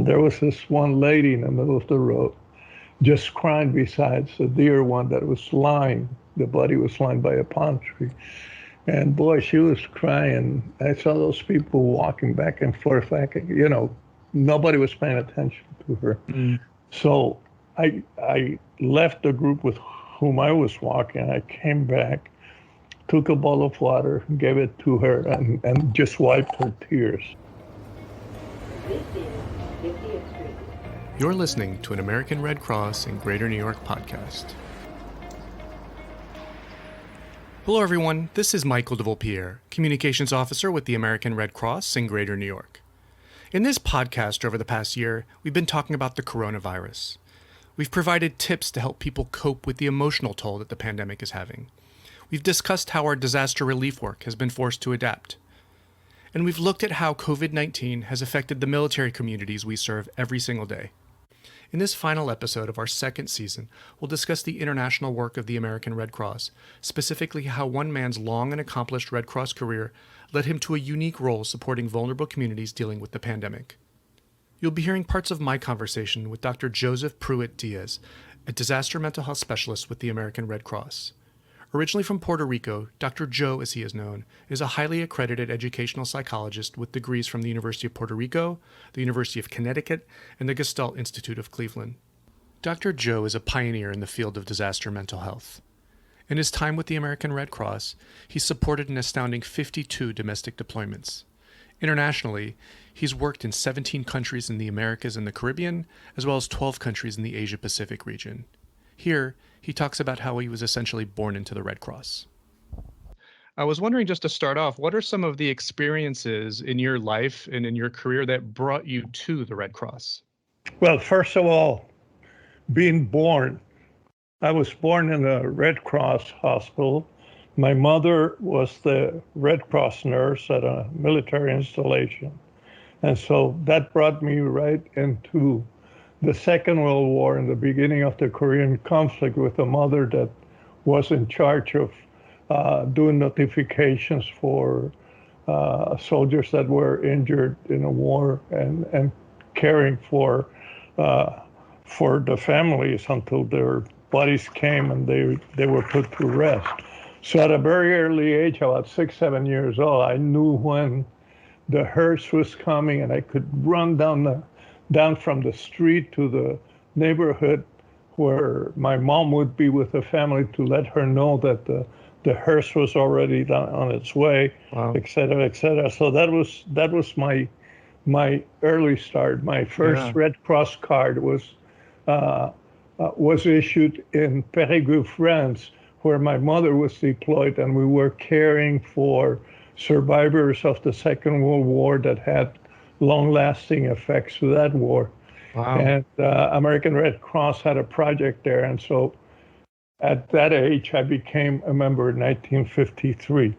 And there was this one lady in the middle of the road just crying beside the dear one that was lying. The body was lying by a palm tree. And boy, she was crying. I saw those people walking back and forth, nobody was paying attention to her. So I left the group with whom I was walking. I came back, took a bowl of water, gave it to her, and just wiped her tears. You're listening to an American Red Cross in Greater New York podcast. Hello, everyone. This is Michael de Vulpillieres, Communications Officer with the American Red Cross in Greater New York. In this podcast over the past year, we've been talking about the coronavirus. We've provided tips to help people cope with the emotional toll that the pandemic is having. We've discussed how our disaster relief work has been forced to adapt. And we've looked at how COVID-19 has affected the military communities we serve every single day. In this final episode of our second season, we'll discuss the international work of the American Red Cross, specifically how one man's long and accomplished Red Cross career led him to a unique role supporting vulnerable communities dealing with the pandemic. You'll be hearing parts of my conversation with Dr. Joseph Prewitt Diaz, a disaster mental health specialist with the American Red Cross. Originally from Puerto Rico, Dr. Joe, as he is known, is a highly accredited educational psychologist with degrees from the University of Puerto Rico, the University of Connecticut, and the Gestalt Institute of Cleveland. Dr. Joe is a pioneer in the field of disaster mental health. In his time with the American Red Cross, he supported an astounding 52 domestic deployments. Internationally, he's worked in 17 countries in the Americas and the Caribbean, as well as 12 countries in the Asia-Pacific region. Here, he talks about how he was essentially born into the Red Cross. I was wondering, just to start off, what are some of the experiences in your life and in your career that brought you to the Red Cross? Well, first of all, being born. I was born in a Red Cross hospital. My mother was the Red Cross nurse at a military installation. And so that brought me right into the Second World War and the beginning of the Korean conflict with a mother that was in charge of doing notifications for soldiers that were injured in a war and caring for the families until their bodies came and they were put to rest. So at a very early age, about 6, 7 years old, I knew when the hearse was coming and I could run down from the street to the neighborhood where my mom would be with the family to let her know that the hearse was already on its way, wow, et cetera, et cetera. So that was my early start. My first Red Cross card was issued in Périgueux, France, where my mother was deployed, and we were caring for survivors of the Second World War that had long-lasting effects to that war. Wow. And American Red Cross had a project there, and so at that age I became a member in 1953.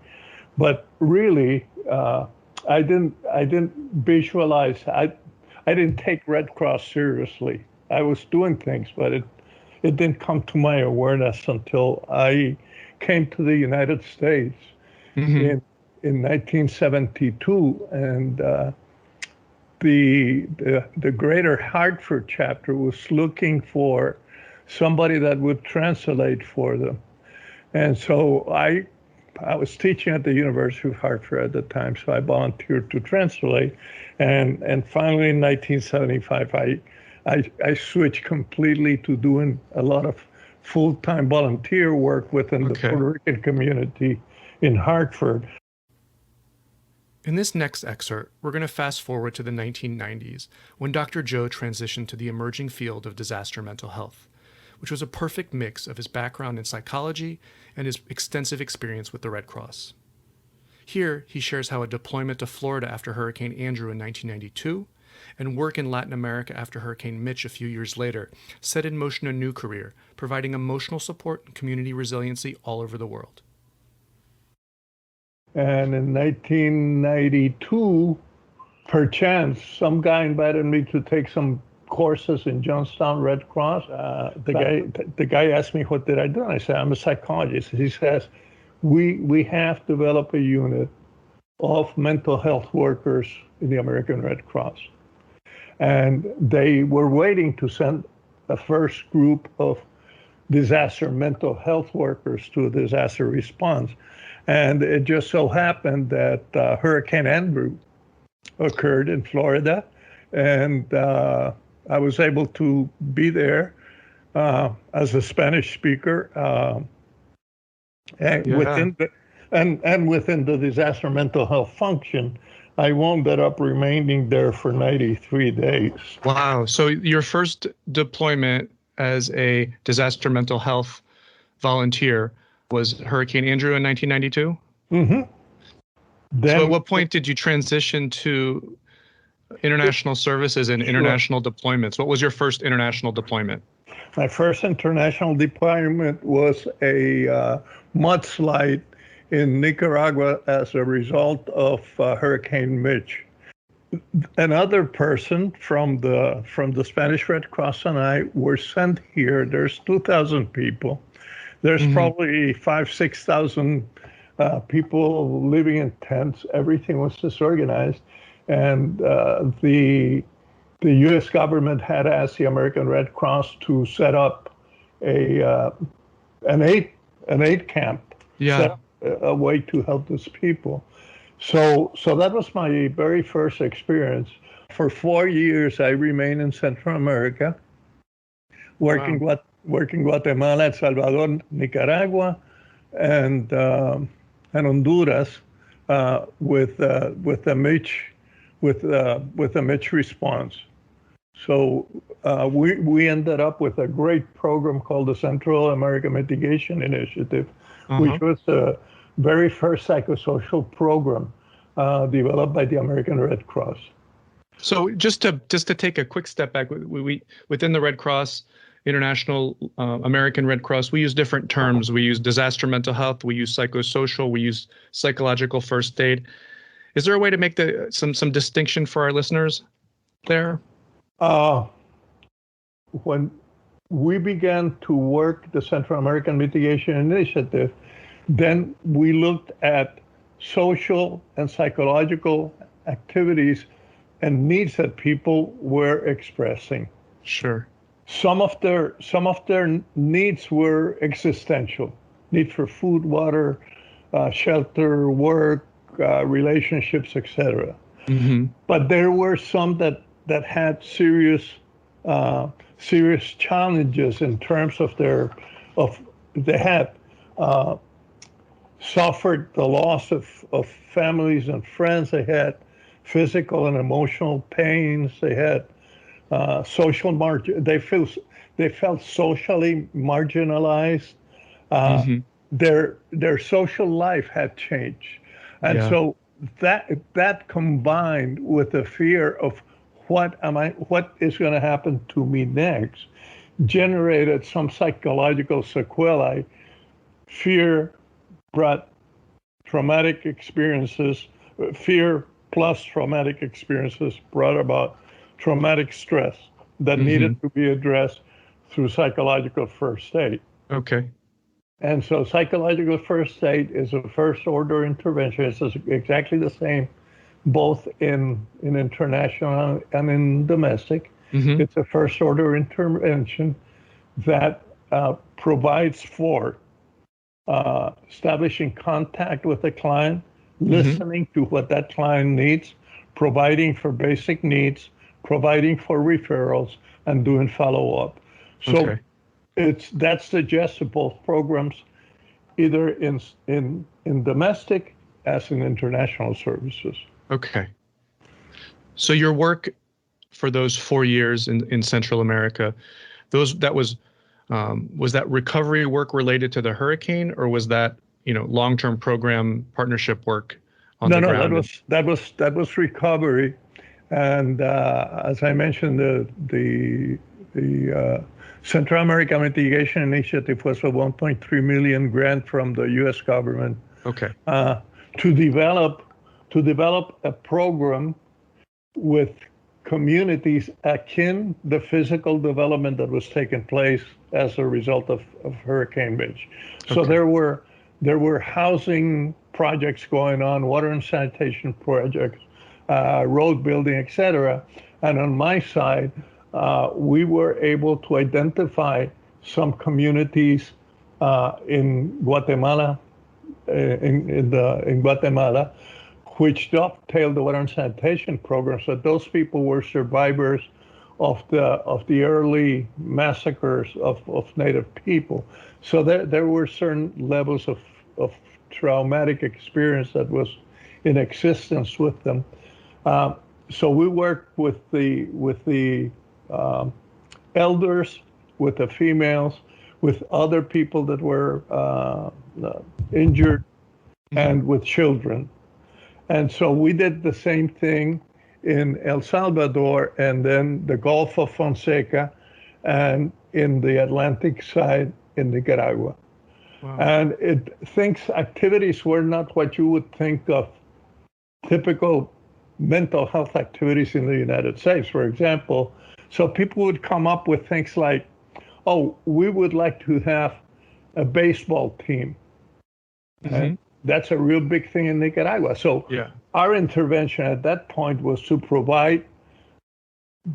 But really, I didn't visualize. I didn't take Red Cross seriously. I was doing things, but it didn't come to my awareness until I came to the United States in 1972, and the Greater Hartford chapter was looking for somebody that would translate for them. And so I was teaching at the University of Hartford at the time, so I volunteered to translate. And finally in 1975, I switched completely to doing a lot of full-time volunteer work within the Puerto Rican community in Hartford. In this next excerpt, we're going to fast forward to the 1990s, when Dr. Joe transitioned to the emerging field of disaster mental health, which was a perfect mix of his background in psychology and his extensive experience with the Red Cross. Here, he shares how a deployment to Florida after Hurricane Andrew in 1992 and work in Latin America after Hurricane Mitch a few years later set in motion a new career, providing emotional support and community resiliency all over the world. And in 1992, perchance, some guy invited me to take some courses in Johnstown Red Cross. The guy asked me, what did I do? And I said, I'm a psychologist. He says, we have developed a unit of mental health workers in the American Red Cross. and they were waiting to send the first group of disaster mental health workers to a disaster response. And it just so happened that Hurricane Andrew occurred in Florida, and I was able to be there as a Spanish speaker, and within the disaster mental health function. I wound up remaining there for 93 days. Wow. So your first deployment as a disaster mental health volunteer was Hurricane Andrew in 1992? Mm-hmm. So at what point did you transition to international services and international deployments? What was your first international deployment? My first international deployment was a mudslide in Nicaragua as a result of Hurricane Mitch. Another person from the Spanish Red Cross and I were sent here. There's 2,000 people. There's probably 6,000 people living in tents. Everything was disorganized, and the U.S. government had asked the American Red Cross to set up an aid camp. Yeah. A way to help these people. So that was my very first experience. For 4 years, I remained in Central America, working Guatemala, El Salvador, Nicaragua, and Honduras with the Mitch response. So we ended up with a great program called the Central America Mitigation Initiative, which was the very first psychosocial program developed by the American Red Cross. So just to take a quick step back, we within the Red Cross, International American Red Cross, we use different terms. We use disaster mental health, we use psychosocial, we use psychological first aid. Is there a way to make some distinction for our listeners there? When we began to work the Central American Mitigation Initiative, then we looked at social and psychological activities and needs that people were expressing. Sure. Some of their needs were existential: need for food, water, shelter, work, relationships, etc. But there were some that had serious challenges in terms of they had suffered the loss of families and friends. They had physical and emotional pains. They had social margin. They felt socially marginalized. Their social life had changed, and so that combined with the fear of what is going to happen to me next, generated some psychological sequelae. Fear brought traumatic experiences. Fear plus traumatic experiences brought about traumatic stress that needed to be addressed through psychological first aid. Okay. And so psychological first aid is a first order intervention. It's exactly the same both in international and in domestic. It's a first order intervention that provides for establishing contact with the client, listening to what that client needs, providing for basic needs, providing for referrals, and doing follow-up. So that's the gist of both programs, either in domestic as in international services. Okay. So your work for those 4 years in Central America, was that recovery work related to the hurricane, or was that long-term program partnership work on the ground? No, that was recovery, and as I mentioned, the Central America Mitigation Initiative was a 1.3 million grant from the U.S. government. Okay. To develop a program with communities akin the physical development that was taking place as a result of Hurricane Mitch. So there were housing projects going on, water and sanitation projects, road building, etc. And on my side, we were able to identify some communities in Guatemala, in Guatemala, which dovetailed the water and sanitation program. So those people were survivors of the early massacres of Native people. So there were certain levels of traumatic experience that was in existence with them. So we worked with the elders, with the females, with other people that were injured, and with children. And so we did the same thing in El Salvador, and then the Gulf of Fonseca, and in the Atlantic side in Nicaragua. Wow. And activities were not what you would think of typical mental health activities in the United States, for example. So people would come up with things like, oh, we would like to have a baseball team. And that's a real big thing in Nicaragua. So our intervention at that point was to provide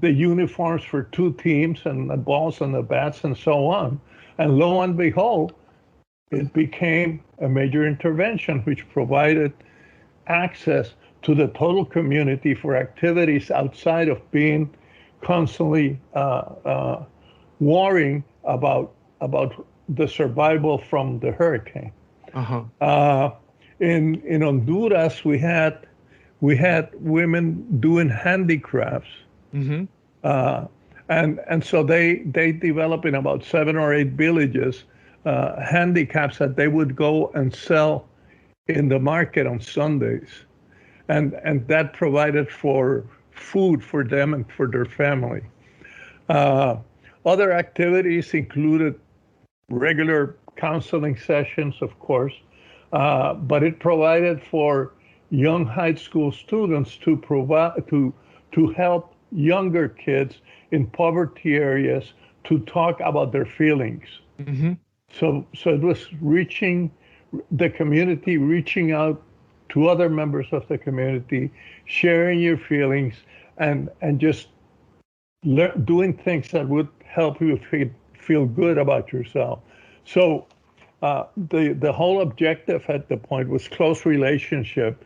the uniforms for 2 teams and the balls and the bats and so on. And lo and behold, it became a major intervention which provided access to the total community for activities outside of being constantly worrying about the survival from the hurricane. In Honduras, we had women doing handicrafts, and so they developed in about 7 or 8 villages handicaps that they would go and sell in the market on Sundays, and that provided for food for them and for their family. Other activities included regular counseling sessions, of course, but it provided for young high school students to help younger kids in poverty areas to talk about their feelings. So it was reaching the community, reaching out to other members of the community, sharing your feelings, and just doing things that would help you feel good about yourself. So the whole objective at the point was close relationship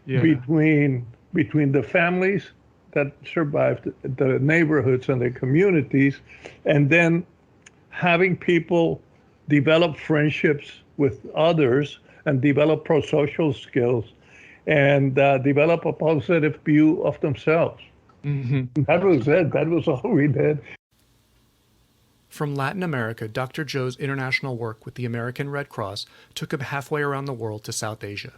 between the families that survived, the neighborhoods and the communities, and then having people develop friendships with others and develop pro-social skills and develop a positive view of themselves. That was it. That was all we did. From Latin America, Dr. Joe's international work with the American Red Cross took him halfway around the world to South Asia.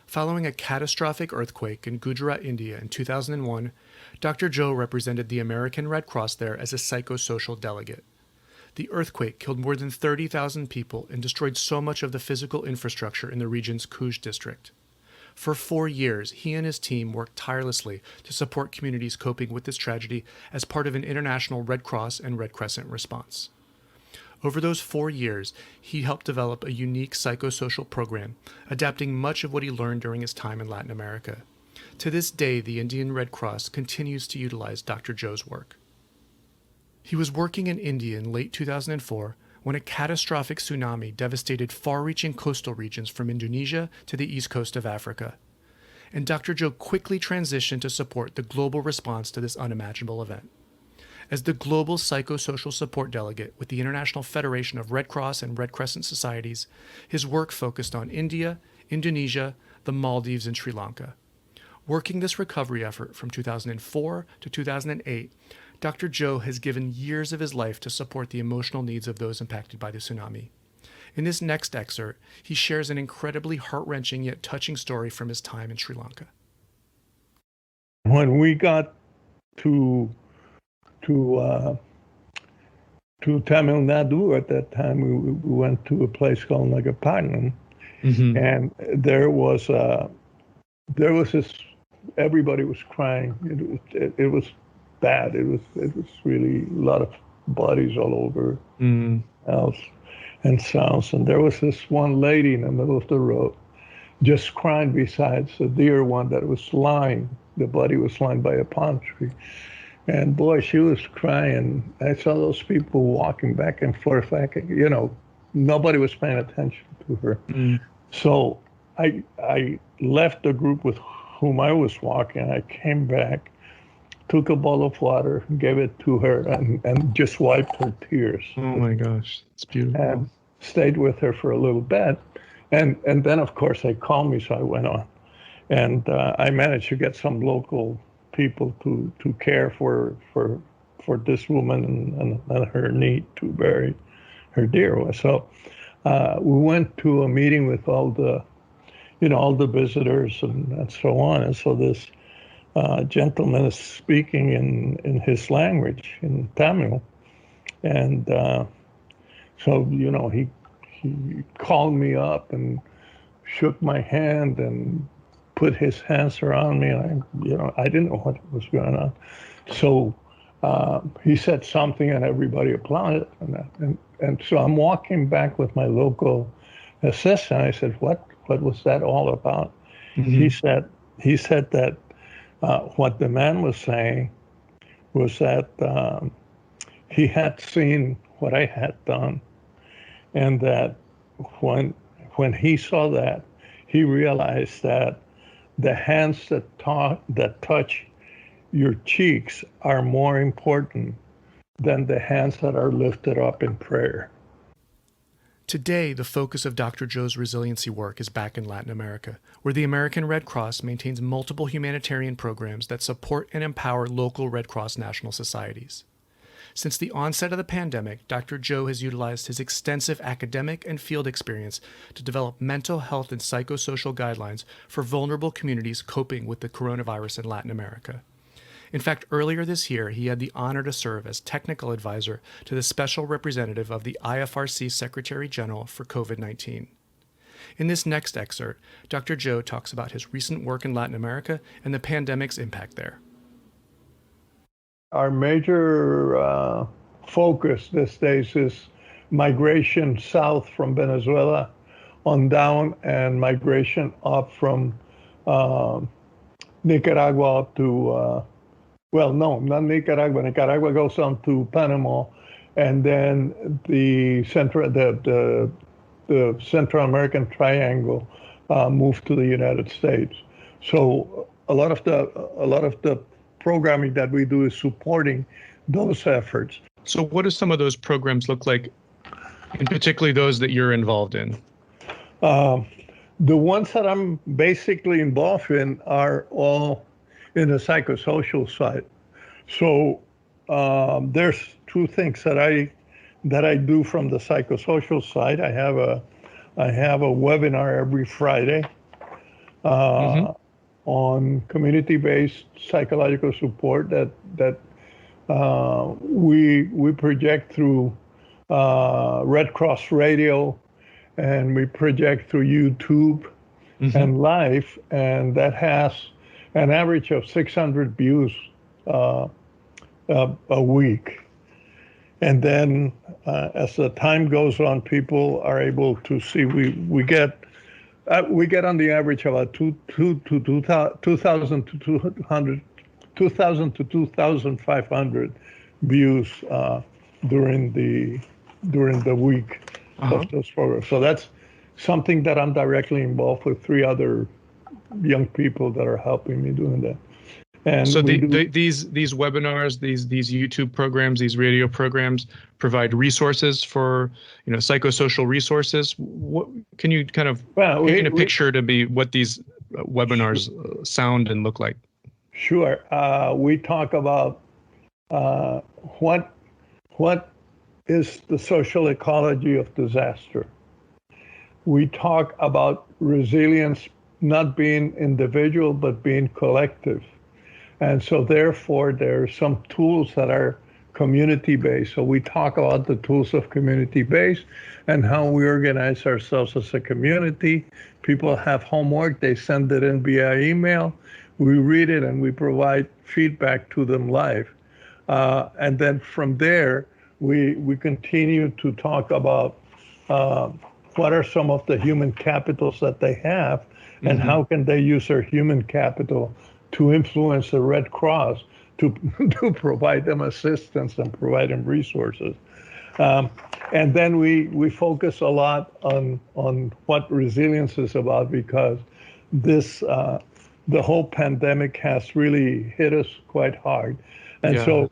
Following a catastrophic earthquake in Gujarat, India in 2001, Dr. Joe represented the American Red Cross there as a psychosocial delegate. The earthquake killed more than 30,000 people and destroyed so much of the physical infrastructure in the region's Cluj district. For 4 years, he and his team worked tirelessly to support communities coping with this tragedy as part of an international Red Cross and Red Crescent response. Over those 4 years, he helped develop a unique psychosocial program, adapting much of what he learned during his time in Latin America. To this day, the Indian Red Cross continues to utilize Dr. Joe's work. He was working in India in late 2004 when a catastrophic tsunami devastated far-reaching coastal regions from Indonesia to the east coast of Africa. And Dr. Joe quickly transitioned to support the global response to this unimaginable event. As the global psychosocial support delegate with the International Federation of Red Cross and Red Crescent Societies, his work focused on India, Indonesia, the Maldives, and Sri Lanka. Working this recovery effort from 2004 to 2008, Dr. Joe has given years of his life to support the emotional needs of those impacted by the tsunami. In this next excerpt, he shares an incredibly heart-wrenching yet touching story from his time in Sri Lanka. When we got to Tamil Nadu at that time, we went to a place called Nagapattinam, and there was this. Everybody was crying. It was bad. It was really a lot of bodies all over house and sounds. And there was this one lady in the middle of the road, just crying besides a dear one that was lying the body was lying by a palm tree. And boy, she was crying. I saw those people walking back and forth, nobody was paying attention to her. So I left the group with whom I was walking. I came back, took a bowl of water, gave it to her, and just wiped her tears. Oh my gosh, it's beautiful. And stayed with her for a little bit. And then, of course, they called me, so I went on. And I managed to get some local people to care for this woman and her need to bury her dear one. So we went to a meeting with all the visitors and so on. And so this gentleman is speaking in his language, in Tamil. And so, he called me up and shook my hand and put his hands around me. And I didn't know what was going on. So he said something and everybody applauded. And so I'm walking back with my local assistant. I said, what was that all about? Mm-hmm. He said that what the man was saying was that he had seen what I had done, and that when he saw that, he realized that the hands that touch your cheeks are more important than the hands that are lifted up in prayer. Today, the focus of Dr. Joe's resiliency work is back in Latin America, where the American Red Cross maintains multiple humanitarian programs that support and empower local Red Cross national societies. Since the onset of the pandemic, Dr. Joe has utilized his extensive academic and field experience to develop mental health and psychosocial guidelines for vulnerable communities coping with the coronavirus in Latin America. In fact, earlier this year, he had the honor to serve as technical advisor to the special representative of the IFRC Secretary General for COVID-19. In this next excerpt, Dr. Joe talks about his recent work in Latin America and the pandemic's impact there. Our major focus these days is migration south from Venezuela on down, and migration up from Nicaragua to, not Nicaragua. Nicaragua goes on to Panama, and then the Central American Triangle moved to the United States. So a lot of the programming that we do is supporting those efforts. So what do some of those programs look like, and particularly those that you're involved in? The ones that I'm basically involved in are all in the psychosocial side. So there's two things that I do from the psychosocial side. I have a webinar every Friday on community-based psychological support that we project through Red Cross Radio, and we project through YouTube and live, and that has an average of 600 views a week. And then as the time goes on, people are able to see. We get on the average about 2,000 to 2,500 views during the week of those programs. So that's something that I'm directly involved with 3 other young people that are helping me doing that. And so these webinars, these YouTube programs, these radio programs provide resources for, psychosocial resources. What can you kind of paint a picture to be what these webinars sound and look like? Sure. We talk about what is the social ecology of disaster. We talk about resilience not being individual but being collective. And so therefore, there are some tools that are community-based. So we talk about the tools of community-based and how we organize ourselves as a community. People have homework, they send it in via email. We read it and we provide feedback to them live. And then from there, we continue to talk about what are some of the human capitals that they have and how can they use their human capital to influence the Red Cross to to provide them assistance and provide them resources. And then we focus a lot on what resilience is about, because this the whole pandemic has really hit us quite hard, and so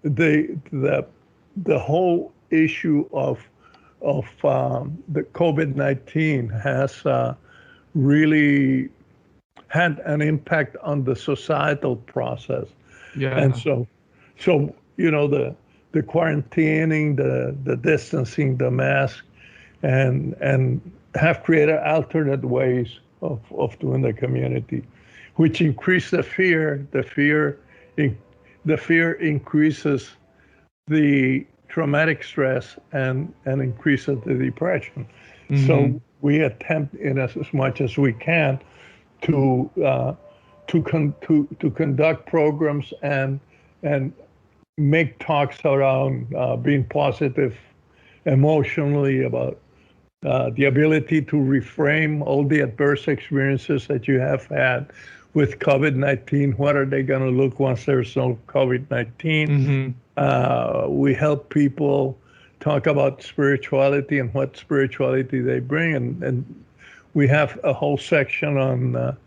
the whole issue of the COVID-19 has really had an impact on the societal process. Yeah. And so the quarantining, the distancing, the mask, and have created alternate ways of doing the community, which increase the fear. The fear increases the traumatic stress and increases the depression. Mm-hmm. So we attempt, in as much as we can, to conduct programs and make talks around being positive emotionally, about the ability to reframe all the adverse experiences that you have had with COVID-19. What are they going to look once there's no COVID-19? Mm-hmm. We help people talk about spirituality and what spirituality they bring. And we have a whole section on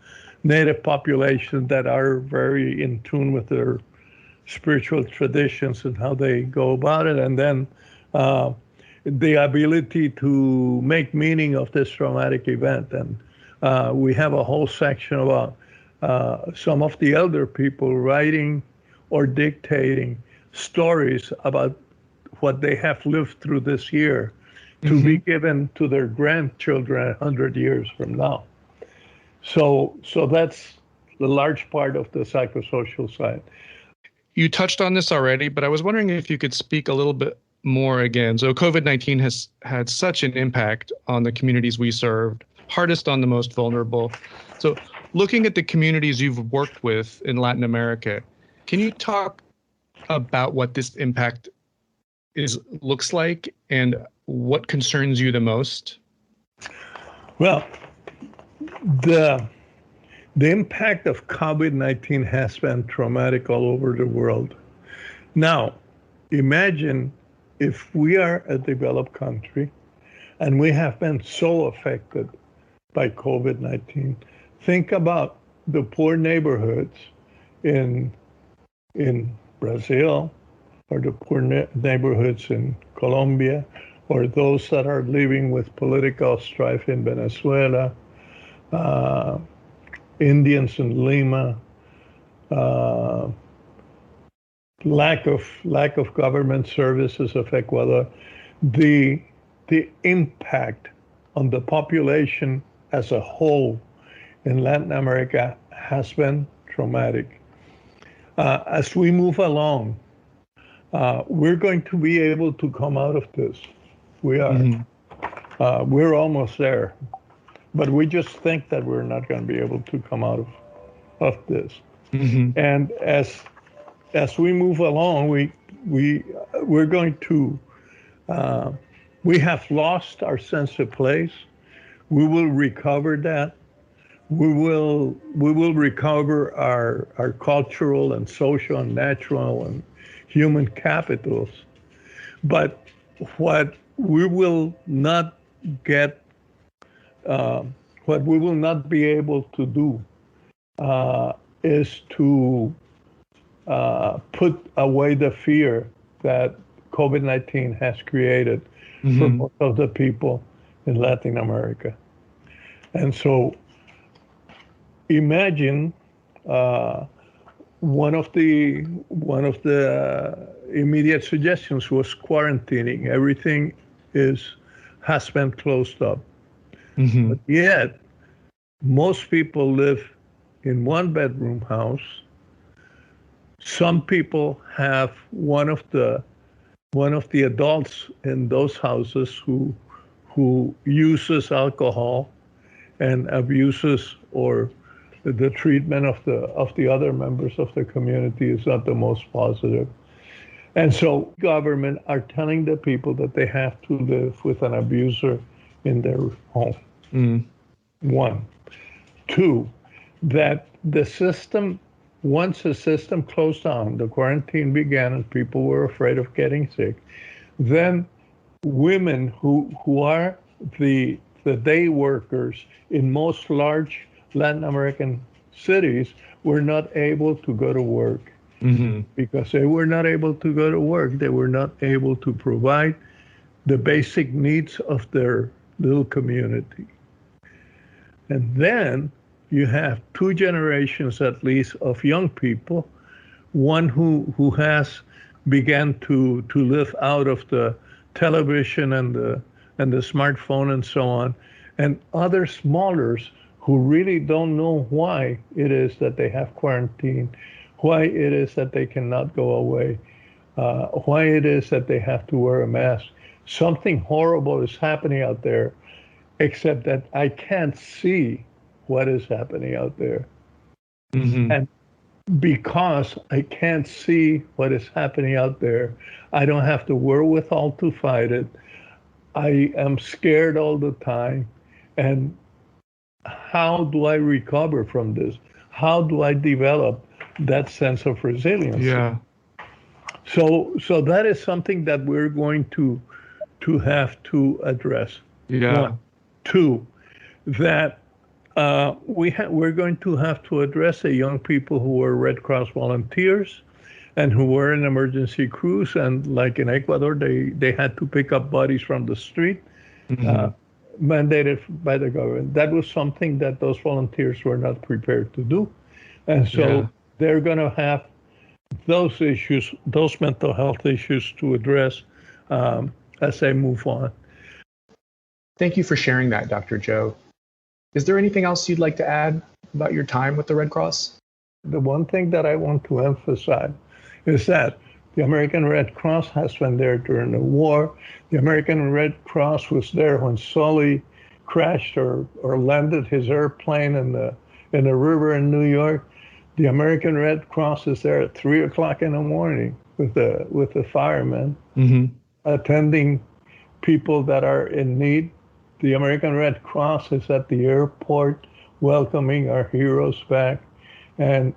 Native populations that are very in tune with their spiritual traditions and how they go about it. And then the ability to make meaning of this traumatic event. And we have a whole section about some of the elder people writing or dictating stories about what they have lived through this year to mm-hmm. be given to their grandchildren 100 years from now. So that's the large part of the psychosocial side. You touched on this already, but I was wondering if you could speak a little bit more again. So COVID-19 has had such an impact on the communities we served, hardest on the most vulnerable. So looking at the communities you've worked with in Latin America, can you talk about what this impact looks like and what concerns you the most? Well, the impact of COVID-19 has been traumatic all over the world. Now, imagine if we are a developed country and we have been so affected by COVID-19. Think about the poor neighborhoods in Brazil, or the poor neighborhoods in Colombia, or those that are living with political strife in Venezuela, Indians in Lima, lack of government services of Ecuador. The impact on the population as a whole in Latin America has been traumatic. As we move along, we're going to be able to come out of this. We are. Mm-hmm. We're almost there. But we just think that we're not going to be able to come out of this. Mm-hmm. And as we move along, we're going to we have lost our sense of place. We will recover that. We will recover our cultural and social and natural and human capitals. But what we will not get, what we will not be able to do is to put away the fear that COVID-19 has created mm-hmm. for most of the people in Latin America. And so imagine one of the immediate suggestions was quarantining. Everything has been closed up. Mm-hmm. But yet, most people live in one-bedroom house. Some people have one of the adults in those houses who uses alcohol and abuses, or the treatment of the other members of the community is not the most positive. And so government are telling the people that they have to live with an abuser in their home. Mm. One. Two, that the system once the system closed down, the quarantine began and people were afraid of getting sick, then women who are the day workers in most large Latin American cities were not able to go to work. Mm-hmm. Because they were not able to go to work. They were not able to provide the basic needs of their little community. And then you have two generations at least of young people, one who has began to live out of the television and the smartphone and so on, and other smallers who really don't know why it is that they have quarantine, why it is that they cannot go away, why it is that they have to wear a mask. Something horrible is happening out there, except that I can't see what is happening out there. Mm-hmm. And because I can't see what is happening out there, I don't have the wherewithal to fight it. I am scared all the time. And how do I recover from this? How do I develop that sense of resilience? Yeah. So that is something that we're going to have to address. Yeah. One. Two, that we're going to have to address the young people who were Red Cross volunteers and who were in emergency crews, and like in Ecuador, they had to pick up bodies from the street, mandated by the government. That was something that those volunteers were not prepared to do. And so they're going to have those issues, those mental health issues to address as they move on. Thank you for sharing that, Dr. Joe. Is there anything else you'd like to add about your time with the Red Cross? The one thing that I want to emphasize is that the American Red Cross has been there during the war. The American Red Cross was there when Sully crashed or landed his airplane in the river in New York. The American Red Cross is there at 3:00 in the morning with the firemen, attending people that are in need. The American Red Cross is at the airport welcoming our heroes back. And,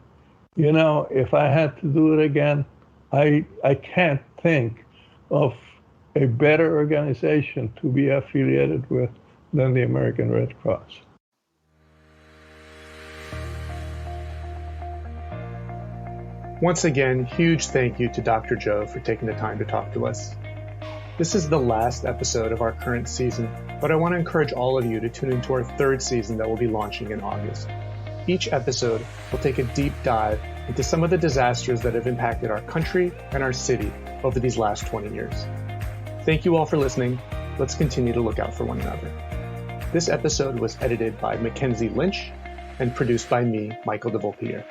if I had to do it again, I can't think of a better organization to be affiliated with than the American Red Cross. Once again, huge thank you to Dr. Joe for taking the time to talk to us. This is the last episode of our current season, but I want to encourage all of you to tune into our third season that will be launching in August. Each episode will take a deep dive into some of the disasters that have impacted our country and our city over these last 20 years. Thank you all for listening. Let's continue to look out for one another. This episode was edited by Mackenzie Lynch and produced by me, Michael de Vulpillieres.